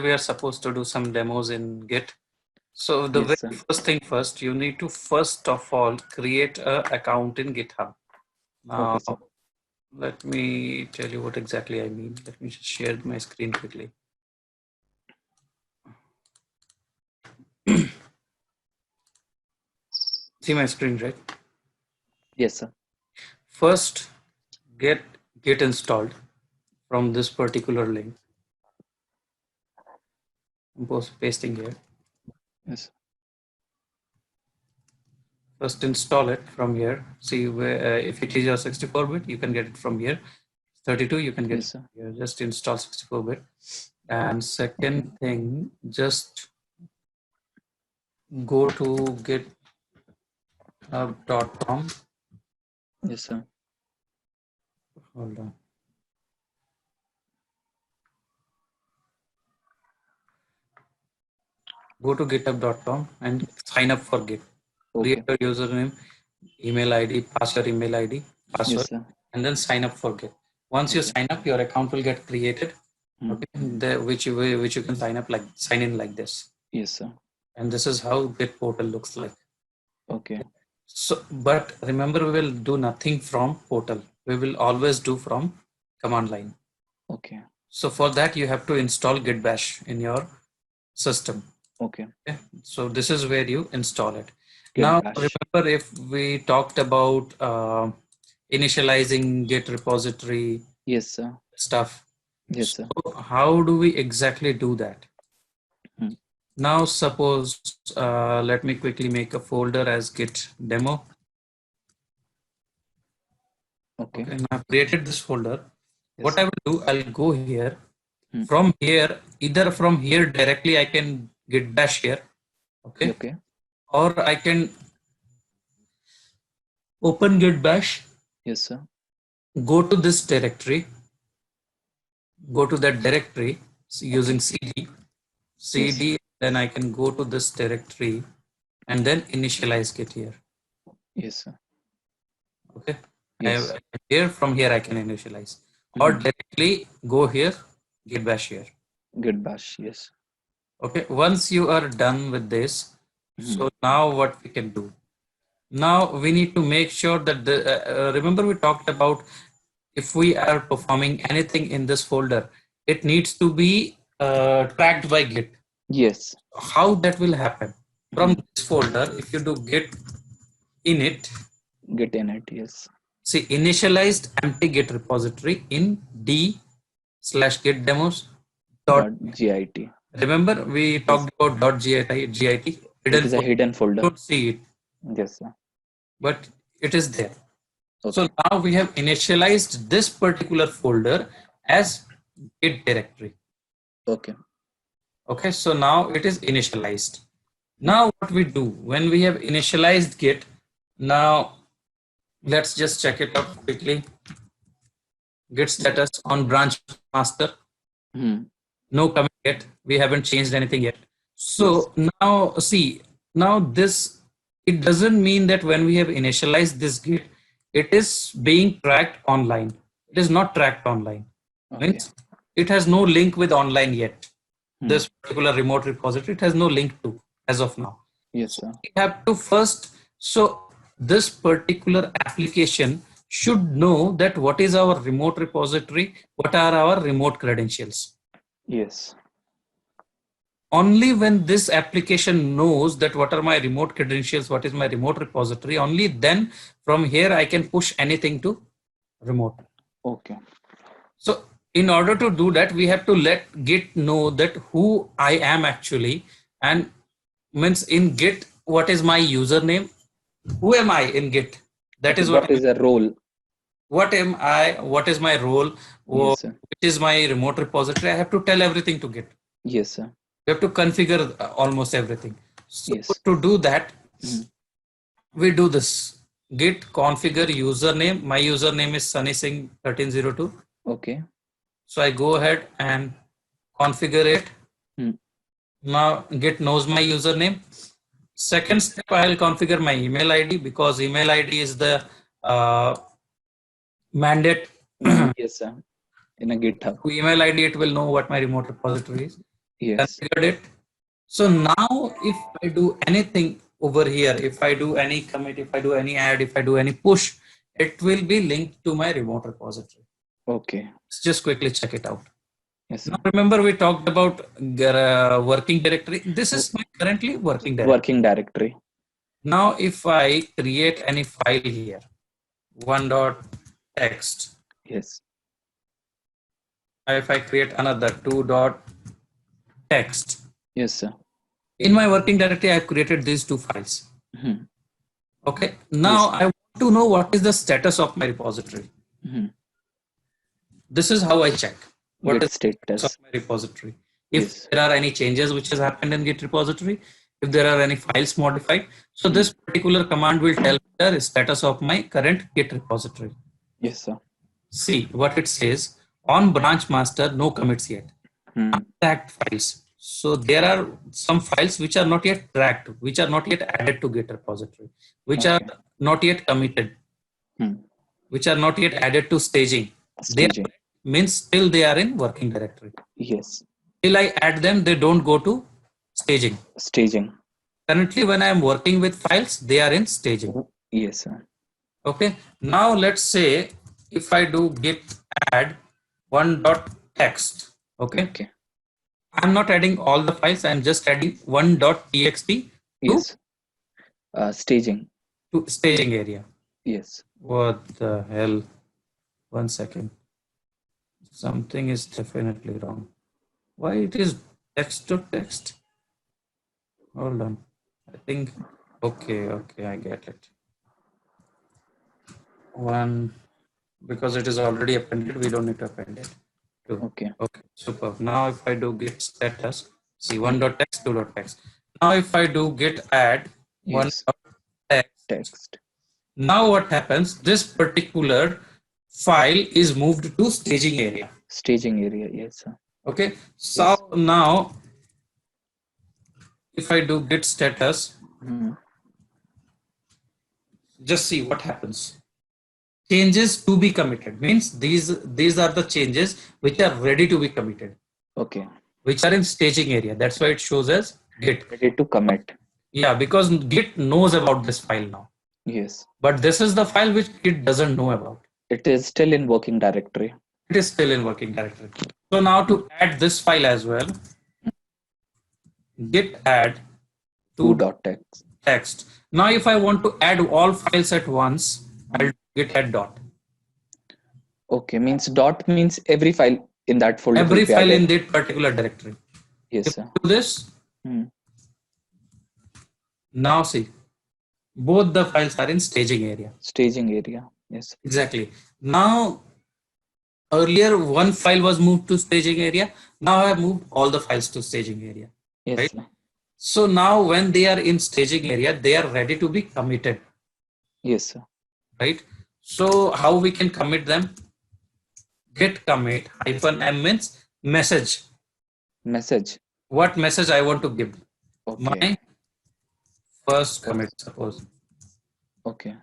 we are supposed to do some demos in Git. So the Yes, sir. very first thing first, you need to first of all create an account in GitHub. Now, Okay, sir. let me tell you what exactly I mean. Let me just share my screen quickly. See my screen, right? Yes, sir. First, get Git installed from this particular link. I'm pasting here. Yes. First install it from here. See where if it is your 64-bit, you can get it from here. 32, you can get Yes, it sir. from here. Just install 64-bit. And second thing, just go to github.com. Yes, sir. Hold on. Go to github.com and sign up for Git. Okay. Create your username, email ID, pass your email ID, password, Yes, sir. and then sign up for Git. Once you Okay. sign up, your account will get created. Hmm. Okay, which you can sign in like this. Yes, sir. And this is how Git portal looks like. Okay. So, but remember, we will do nothing from portal. We will always do from command line. Okay. So for that, you have to install Git Bash in your system. Okay. Okay. So this is where you install it. Git Now, bash. remember if we talked about initializing Git repository Yes, sir. stuff. Yes, sir. So how do we exactly do that? Hmm. Now, suppose, let me quickly make a folder as Git demo. Okay. Okay, now I've created this folder. Yes, What sir. I will do, I'll go here. Hmm. From here, either from here directly, I can Git bash here. Okay. Okay. Or I can open Git bash, Yes, sir. go to this directory, go to that directory using CD, Yes. then I can go to this directory and then initialize Git here. Yes, sir. Okay. Yes. Here, from here, I can initialize. Or Hmm. directly go here, Git bash here. Git bash. Yes. Okay. Once you are done with this, Hmm. so now what we can do? Now we need to make sure that remember we talked about if we are performing anything in this folder, it needs to be tracked by Git. Yes. How that will happen? From Hmm. this folder, if you do Git init, Git init. Yes. see initialized empty Git repository in d/git demos dot. .git. Remember we Yes. talked about .git It hidden is a folder. hidden You folder. don't see it, Yes, sir. but it is there. So Okay. now we have initialized this particular folder as Git directory. Okay. Okay, so now it is initialized. Now what we do when we have initialized Git, now let's just check it out quickly. Git status on branch master. Hmm. No commit yet. We haven't changed anything yet. Yes. So now see, now this, it doesn't mean that when we have initialized this Git, it is being tracked online. It is not tracked online. Okay. Means it has no link with online yet. Hmm. This particular remote repository, it has no link to as of now. Yes, So sir. we have to first, so this particular application should know that what is our remote repository, what are our remote credentials. Yes. Only when this application knows that what are my remote credentials, what is my remote repository, only then from here I can push anything to remote. Okay. So in order to do that, we have to let Git know that who I am actually, and means in Git, what is my username? Who am I in Git? That Okay. is what What is the role? what am I? What is my role? Yes, sir. Which is my remote repository? I have to tell everything to Git. Yes, sir. We have to configure almost everything. So Yes. to do that, Hmm. we do this Git configure username. My username is Sunny Singh 1302. Okay. So I go ahead and configure it. Hmm. Now Git knows my username. Second step, I'll configure my email ID because email ID is the mandate. Yes, sir. In a GitHub. Email ID, it will know what my remote repository is. Yes. configured it. So now if I do anything over here, if I do any commit, if I do any add, if I do any push, it will be linked to my remote repository. Okay. Let's just quickly check it out. Yes, Now sir. remember we talked about working directory. This is my currently working directory. Working directory. Now if I create any file here, one dot text, Yes. if I create another two dot text, Yes, sir. in my working directory I have created these two files. Mhm. Okay, now Yes. I want to know what is the status of my repository. Mhm. This is how I check what Git is the status of status. my repository. If Yes. there are any changes which has happened in Git repository, if there are any files modified, so this particular command will tell me the status of my current Git repository. Yes, sir. See what it says on branch master, no commits yet. Tracked files. So there are some files which are not yet tracked, which are not yet added to Git repository, which are Okay. not yet committed, Hmm. which are not yet added to staging. They Staging. means still they are in working directory. Yes. Till I add them, they don't go to staging. Staging. Currently, when I am working with files, they are in staging. Yes, sir. Okay. Now let's say if I do git add one dot text. Okay. Okay. I'm not adding all the files. I'm just adding one dot txt Yes. Staging. to staging area. Yes. What the hell? 1 second. Something is definitely wrong. Why it is text to text? Hold on. I think, okay, I get it. One, because it is already appended, we don't need to append it. Two. Okay. Okay, super. Now if I do git status, see one dot text, two dot text. Now if I do git add one Yes. dot text, Text. now what happens? This particular file is moved to staging area. Staging area. Yes, sir. Okay, so now if I do git status, just see what happens. Changes to be committed means these are the changes which are ready to be committed, Okay. which are in staging area. That's why it shows as git. Ready to commit. Yeah, because git knows about this file now, Yes. but this is the file which git doesn't know about. It is still in working directory. It is still in working directory. So now to add this file as well, git add Two dot text. text. Now if I want to add all files at once, I'll do git add dot. Okay. Means dot means every file in that folder. Every will be file in added. that particular directory. Yes, If sir. I do this, Hmm. now see, both the files are in staging area. Staging area. Yes. Exactly. Now, earlier one file was moved to staging area. Now I have moved all the files to staging area. Yes, Right? sir. So now when they are in staging area, they are ready to be committed. Yes, sir. Right? So how we can commit them? Git commit -m means message. Message. What message I want to give? Okay. My first commit, suppose. Okay.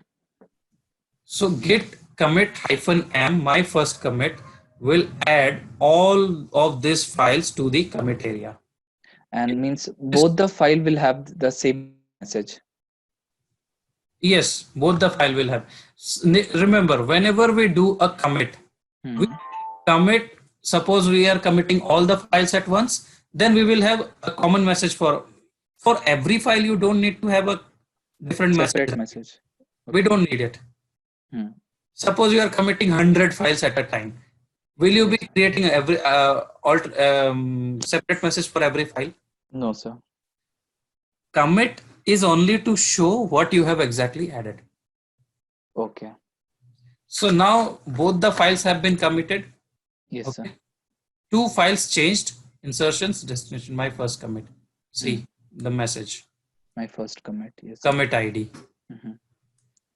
So git commit -m, my first commit, will add all of these files to the commit area. And means both the file will have the same message. Yes, both the file will have. Remember, whenever we do a commit, we commit, suppose we are committing all the files at once, then we will have a common message for every file. You don't need to have a different Separate message. message. We don't need it. Suppose you are committing 100 files at a time. Will you be creating every separate message for every file? No, sir. Commit is only to show what you have exactly added. Okay. So now both the files have been committed. Yes, sir. Two files changed, insertions, destination, my first commit. See the message, My first commit. Yes. commit ID.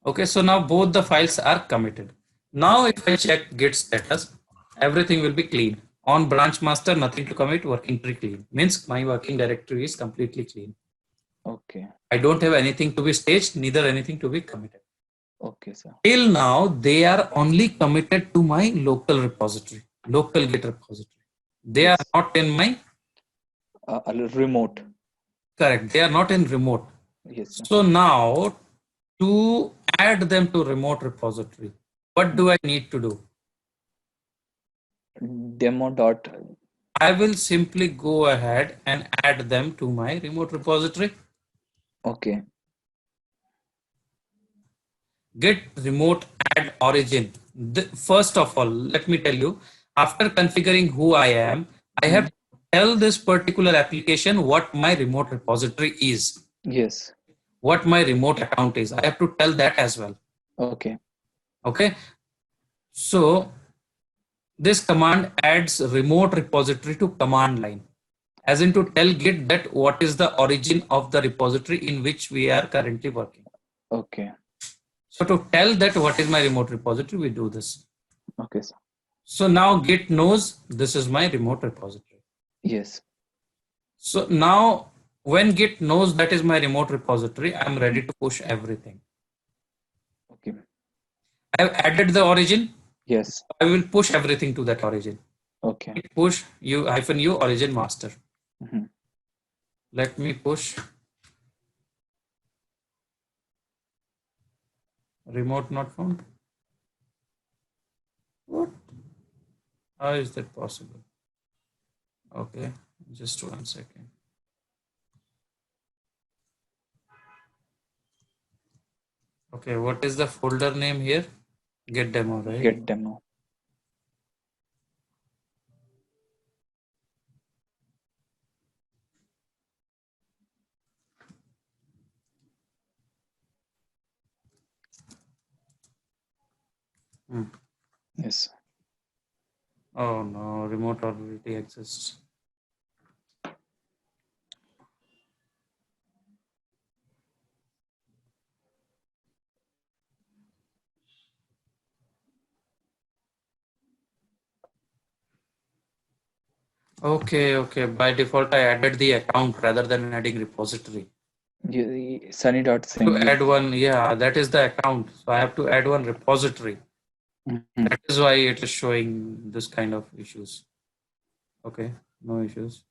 Okay, so now both the files are committed. Now if I check git status, everything will be clean. On branch master, nothing to commit, working tree clean. Means my working directory is completely clean. Okay. I don't have anything to be staged, neither anything to be committed. Okay, sir. Till now, they are only committed to my local repository, local Git repository. They are not in my Remote. Correct. They are not in remote. Yes, sir. So now to add them to remote repository, what do I need to do? Demo dot. I will simply go ahead and add them to my remote repository. Okay. Git remote add origin. First of all, let me tell you, after configuring who I am, I have to tell this particular application what my remote repository is, Yes. what my remote account is. I have to tell that as well. Okay. Okay. So this command adds remote repository to command line, as in to tell Git that what is the origin of the repository in which we are currently working. Okay. So to tell that what is my remote repository, we do this. Okay, sir. So now Git knows this is my remote repository. Yes. So now when Git knows that is my remote repository, I'm ready to push everything. Okay. I have added the origin. Yes. I will push everything to that origin. Okay. Push u origin master. Mhm. Let me push remote not found. What? How is that possible? Okay, just 1 second. Okay, what is the folder name here? Get demo, right? Get demo. Yes. Oh no, remote already exists. Okay. By default, I added the account rather than adding repository. Sunny dot To Singh. add one, yeah, that is the account. So I have to add one repository. Mhm. That is why it is showing this kind of issues. Okay, no issues.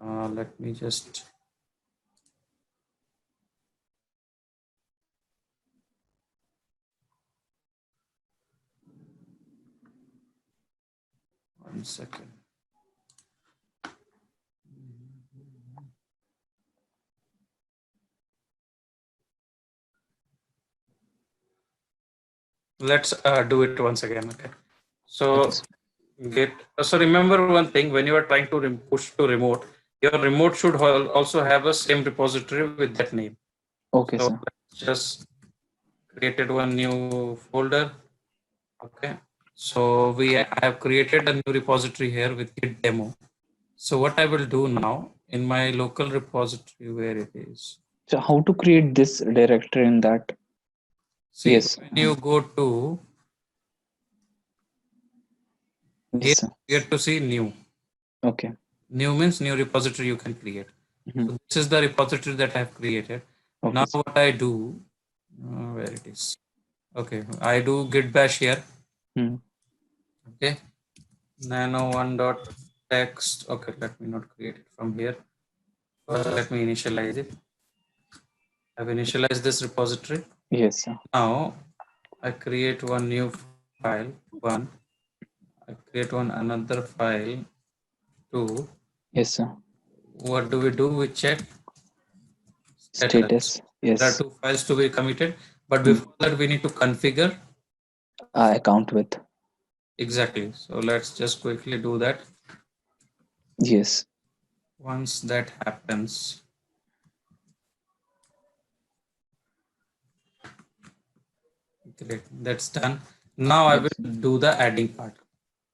Let me just. One second. Let's do it once again. Okay. So Okay, sir. get. So remember one thing: when you are trying to push to remote, your remote should also have a same repository with that name. Okay, So sir. let's just created one new folder. Okay. So I have created a new repository here with Git demo. So what I will do now in my local repository, where it is. So how to create this directory in that? See, Yes. when you go to here, Yes, sir. you get to see new. Okay. New means new repository you can create. Mhm. So this is the repository that I have created. Okay, Now sir. what I do, where it is. Okay, I do git bash here. Mhm. Okay, nano one dot text. Okay, let me not create it from here. First, let me initialize it. I've initialized this repository. Yes, sir. Now I create one new file. One. I create one another file. Two. Yes, sir. What do? We check status. Status. There are Yes. two files to be committed, but Mhm. before that we need to configure. Account with. Exactly. So let's just quickly do that. Yes. Once that happens, great, that's done. Now I will Yes. do the adding part.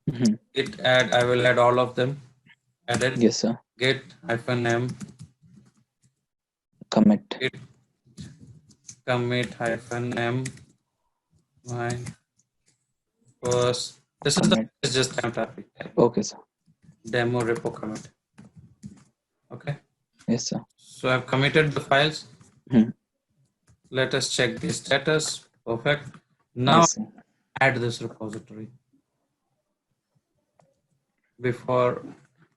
Mhm. Git add, I will add all of them. Added. Yes, sir. Git -m Commit. git commit -m my first. This is the Commit. is just traffic Okay, sir. demo repo commit. Okay. Yes, sir. So I've committed the files. Mhm. Let us check the status. Perfect. Now Yes, sir. add this repository. Before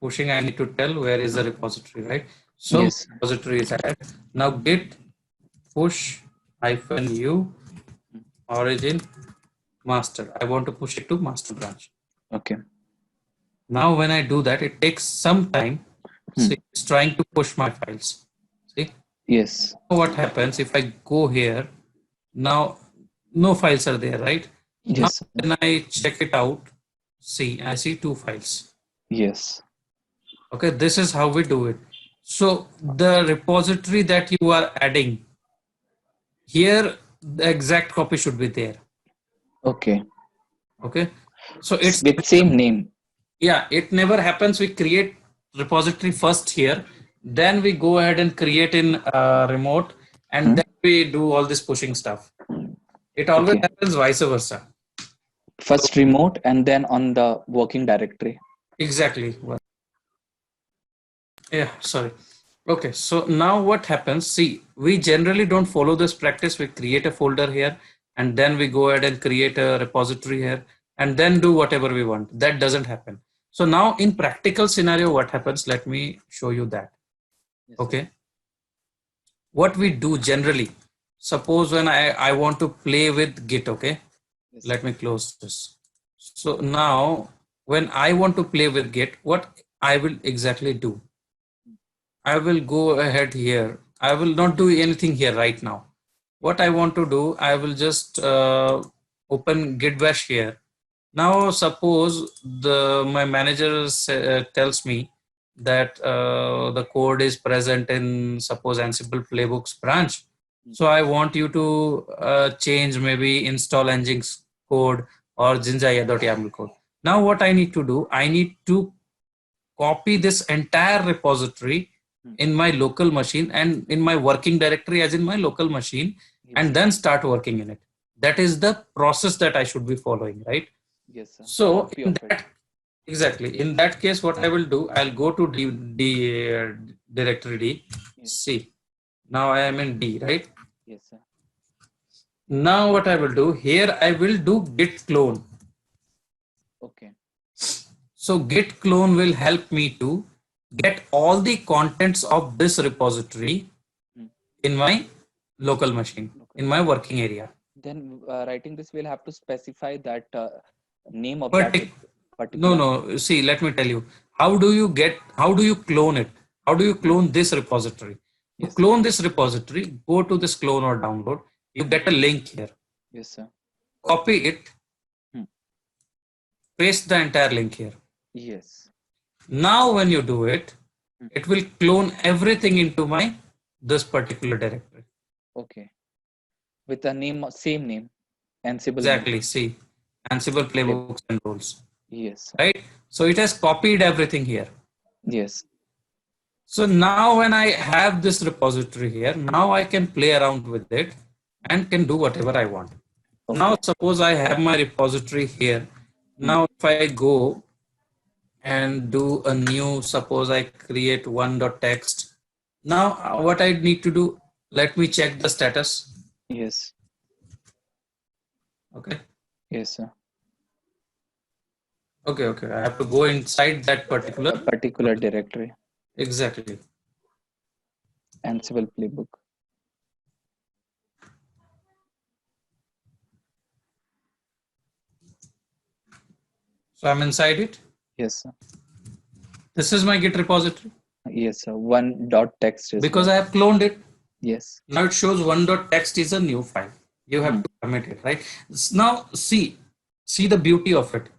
pushing, I need to tell where is the repository, right? So Yes. repository is added. Now git push -u origin master. I want to push it to master branch. Okay. Now when I do that, it takes some time. So it's trying to push my files. See? Yes. What happens if I go here? Now no files are there, right? Now Yes. when I check it out, see, I see 2 files. Yes. Okay, this is how we do it. So the repository that you are adding here, the exact copy should be there. Okay. Okay, so it's With same name. yeah, it never happens. We create repository first here, then we go ahead and create in remote, and then we do all this pushing stuff. It always Okay. happens vice versa. First remote and then on the working directory. Exactly. Yeah, sorry. Okay, so now what happens? See, we generally don't follow this practice. We create a folder here, and then we go ahead and create a repository here, and then do whatever we want. That doesn't happen. So now in practical scenario, what happens? Let me show you that. Yes, Okay. What we do generally, suppose when I want to play with Git, okay? yes. Let me close this. So now when I want to play with Git, what I will exactly do? I will go ahead here. I will not do anything here right now. What I want to do, I will just open Git bash here. Now, suppose my manager tells me that the code is present in suppose Ansible playbooks branch. So I want you to change maybe install Nginx code or jinja.yaml code. Now what I need to do, I need to copy this entire repository in my local machine and in my working directory as in my local machine, and then start working in it. That is the process that I should be following, right? Yes, sir. So Copy in of it. that, exactly, in that case, what I will do, I'll go to directory D. Yes. See, now I am in D, right? Yes, sir. Now what I will do here, I will do git clone. Okay. So git clone will help me to get all the contents of this repository in my local machine, in my working area. Then writing this, we'll have to specify that name of But that particular. no, see, let me tell you, how do you clone it? How do you clone this repository? To Yes, clone this repository, go to this clone or download. You get a link here. Yes, sir. Copy it, paste the entire link here. Yes. Now when you do it, it will clone everything into this particular directory. Okay. With a name, same name, Ansible. Exactly. See, Ansible playbooks and rules. Yes. Right. So it has copied everything here. Yes. So now when I have this repository here, now I can play around with it and can do whatever I want. Okay. Now suppose I have my repository here. Now if I go and do a new, suppose I create one.txt. Now what I need to do, let me check the status. Yes. Okay. Yes, sir. Okay. I have to go inside that particular directory. Exactly. Ansible playbook. So I'm inside it. Yes, sir. This is my Git repository. Yes, sir. One.txt is because I have cloned it. Yes. Now it shows one.txt is a new file. You have to commit it, right? Now see the beauty of it.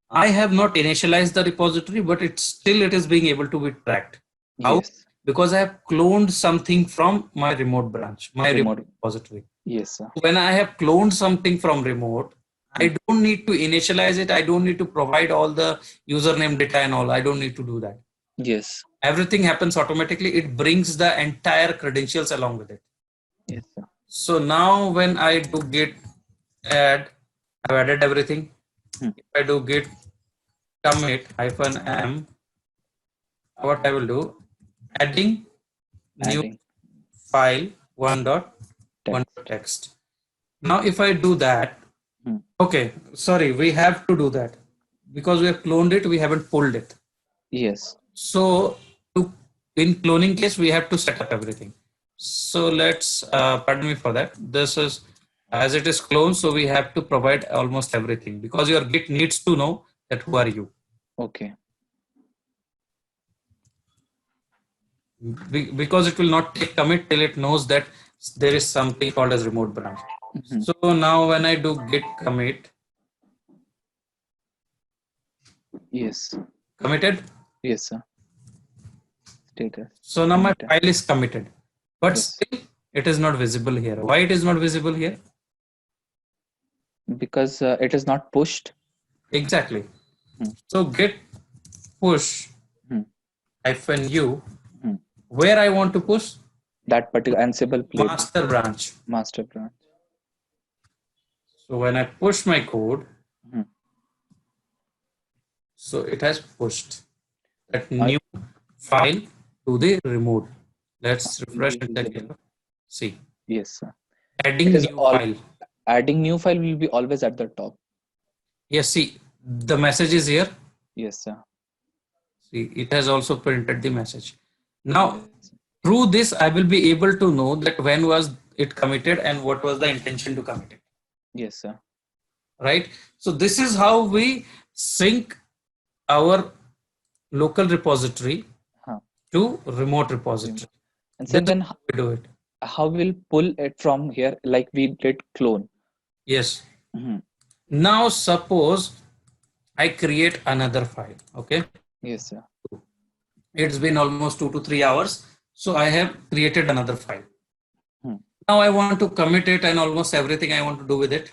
I have not initialized the repository, but it is being able to be tracked. How? Yes. Because I have cloned something from my remote branch, my remote repository. Yes, sir. When I have cloned something from remote, I don't need to initialize it. I don't need to provide all the username data and all. I don't need to do that. Yes. Everything happens automatically. It brings the entire credentials along with it. Yes, sir. So now when I do git add, I've added everything. If I do git commit -m, what I will do, adding new file one.txt. Now if I do that, okay, sorry, we have to do that because we have cloned it, we haven't pulled it. Yes. So in cloning case, we have to set up everything. So let's, pardon me for that. This is, as it is cloned, so we have to provide almost everything because your Git needs to know that who are you. Okay. Because it will not take commit till it knows that there is something called as remote branch. Mhm. So now when I do git commit, Yes. committed. Yes, sir. Status. So now my Committed. file is committed, but Yes. still it is not visible here. Why it is not visible here? Because it is not pushed. Exactly. Hmm. So git push Hmm. -u, Hmm. where I want to push That particular Ansible playbook. master branch. Master branch. So when I push my code, Hmm. so it has pushed that new file to the remote. Let's refresh and check it. See, Yes, sir. adding It is new all file. adding new file will be always at the top. Yes, see, the message is here. Yes, sir. See, it has also printed the message. Now, Yes. through this, I will be able to know that when was it committed and what was the intention to commit it. Yes, sir. Right? So this is how we sync our local repository Huh. to remote repository. And so This is then how we do it. how we'll pull it from here like we did clone. Yes. Mhm. Now suppose I create another file. Okay. Yes, sir. It's been almost 2 to 3 hours. So I have created another file. Hmm. Now I want to commit it and almost everything I want to do with it.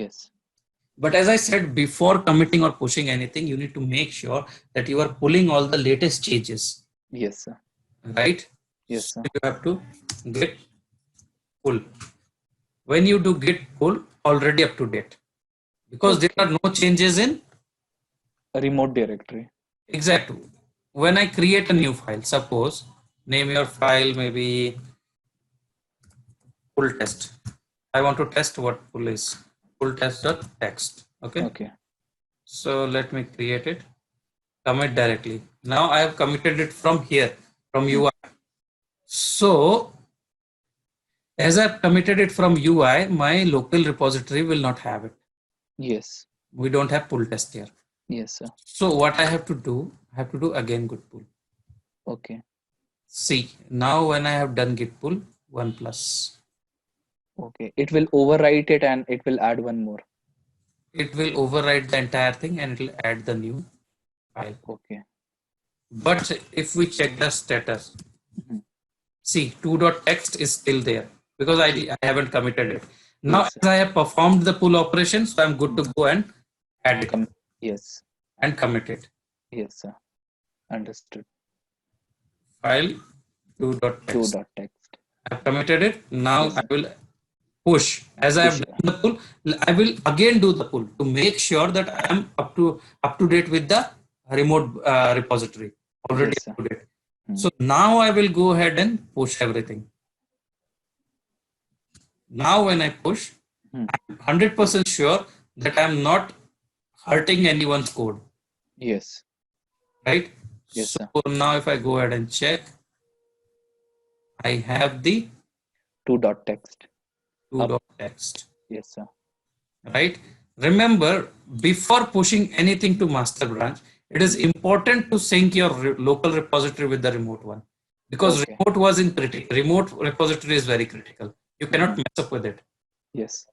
Yes. But as I said, before committing or pushing anything, you need to make sure that you are pulling all the latest changes, Yes, sir. right? Yes, So sir. you have to git pull. When you do git pull, already up to date, because there Okay. are no changes in A remote directory. exact. When I create a new file, suppose name your file maybe pull test. I want to test what pull is. Pull test.txt. Okay. Okay. So let me create it. Commit directly. Now I have committed it from here, from Hmm. UI. So as I've committed it from UI, my local repository will not have it. Yes. We don't have pull test here. Yes, sir. So what I have to do, I have to do again git pull. Okay. See, now when I have done git pull, 1 plus, Okay. It will overwrite it and it will add one more. it will overwrite the entire thing and it will add the new file. Okay. But if we check the status, Mhm. see 2.txt is still there because I haven't committed it. Now Yes, sir. as I have performed the pull operation, so I'm good to go and add it Yes. and commit it. Yes, sir. Understood. File 2.txt. 2.txt. I've committed it. Now Yes, I sir. will push. As I have Push. done the pull, I will again do the pull to make sure that I am up to date with the remote repository. Already Yes, sir. up to date. Hmm. So now I will go ahead and push everything. Now when I push, Hmm. I'm 100% sure that I'm not hurting anyone's code, Yes. right? Yes, So sir. now if I go ahead and check, I have the 2.txt. Up. text, Yes, sir. right? Remember, before pushing anything to master branch, it is important to sync your local repository with the remote one, because Okay. remote was in critical. Remote repository is very critical. You cannot Mhm. mess up with it, Yes.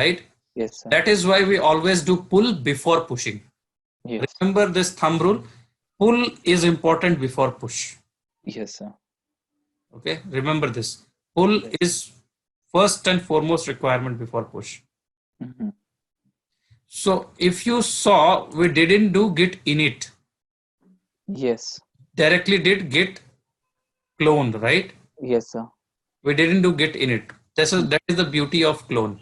right? Yes, sir. That is why we always do pull before pushing. Yes. Remember this thumb rule, pull is important before push. Yes, sir. Okay, remember this. Pull Yes. is first and foremost requirement before push. Mhm. So if you saw, we didn't do git init, Yes. directly did git clone, right? Yes, sir. We didn't do git init. Hmm. That is the beauty of clone.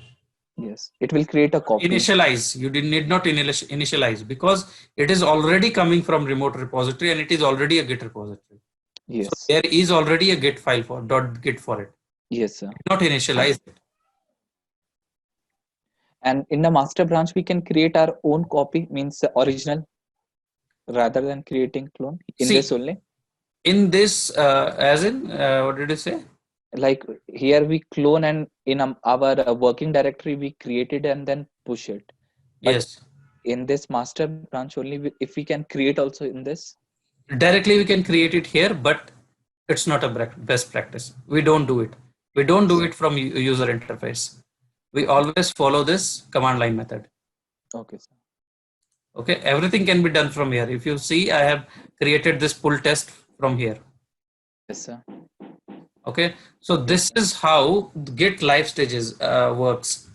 Yes. It will create a copy. Initialize, you did need not initialize because it is already coming from remote repository and it is already a git repository. So Yes. there is already a git file for .git for it. Yes, sir. Not initialize it. And in the master branch, we can create our own copy, means the original. rather than creating clone in See, this only? in this, as in, what did you say? Like here we clone, and in our working directory we create it and then push it. But Yes. in this master branch only, if we can create also in this. Directly we can create it here, but it's not a best practice. We don't do it. We don't do it from user interface. We always follow this command line method. Okay, sir. Okay, everything can be done from here. If you see, I have created this pull test from here. Yes, sir. Okay, so this is how Git live stages works.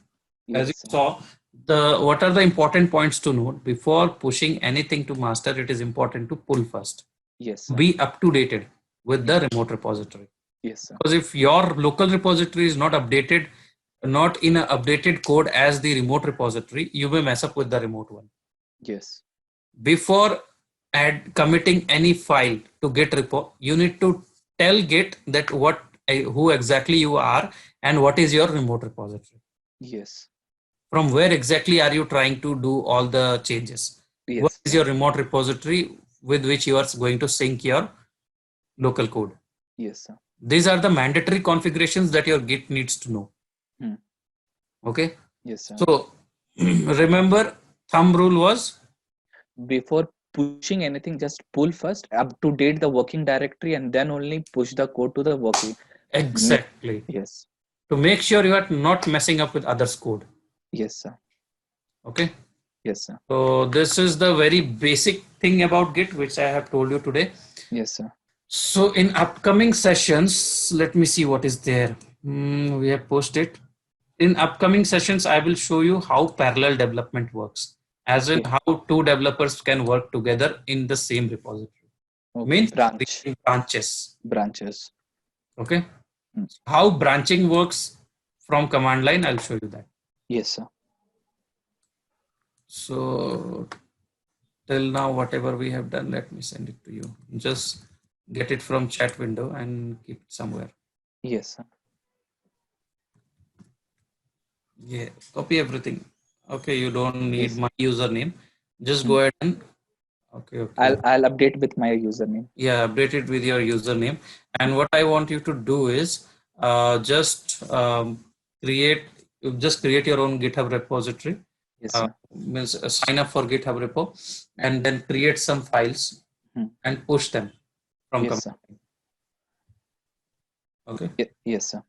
As you Yes, sir. saw, what are the important points to note before pushing anything to master? It is important to pull first. Yes, sir. Be up to dated with the remote repository. Yes, sir. Because if your local repository is not updated, not in an updated code as the remote repository, you may mess up with the remote one. Yes. Before committing any file to Git repo, you need to tell Git that who exactly you are and what is your remote repository. Yes. From where exactly are you trying to do all the changes? Yes, What is sir. your remote repository with which you are going to sync your local code? Yes, sir. These are the mandatory configurations that your Git needs to know. Okay. Yes, sir. So remember, thumb rule was Before pushing anything, just pull first, up to date the working directory, and then only push the code to the working. exactly Yes. to make sure you are not messing up with others' code. Yes, sir. Okay. Yes, sir. So this is the very basic thing about Git which I have told you today. Yes, sir. So in upcoming sessions, let me see what is there. We have posted. In upcoming sessions, I will show you how parallel development works, as in Okay. how two developers can work together in the same repository. Okay. Means Branch. branches. Branches. Okay. Hmm. How branching works from command line, I'll show you that. Yes, sir. So till now, whatever we have done, let me send it to you. Just get it from chat window and keep it somewhere. Yes, sir. Yeah, copy everything. Okay, you don't need Yes. my username. Just go ahead and okay. I'll update with my username. Yeah, update it with your username. And what I want you to do is just create your own GitHub repository. Yes, sir. Means sign up for GitHub repo and then create some files and push them from Yes, command sir. line. Okay. Yes, sir.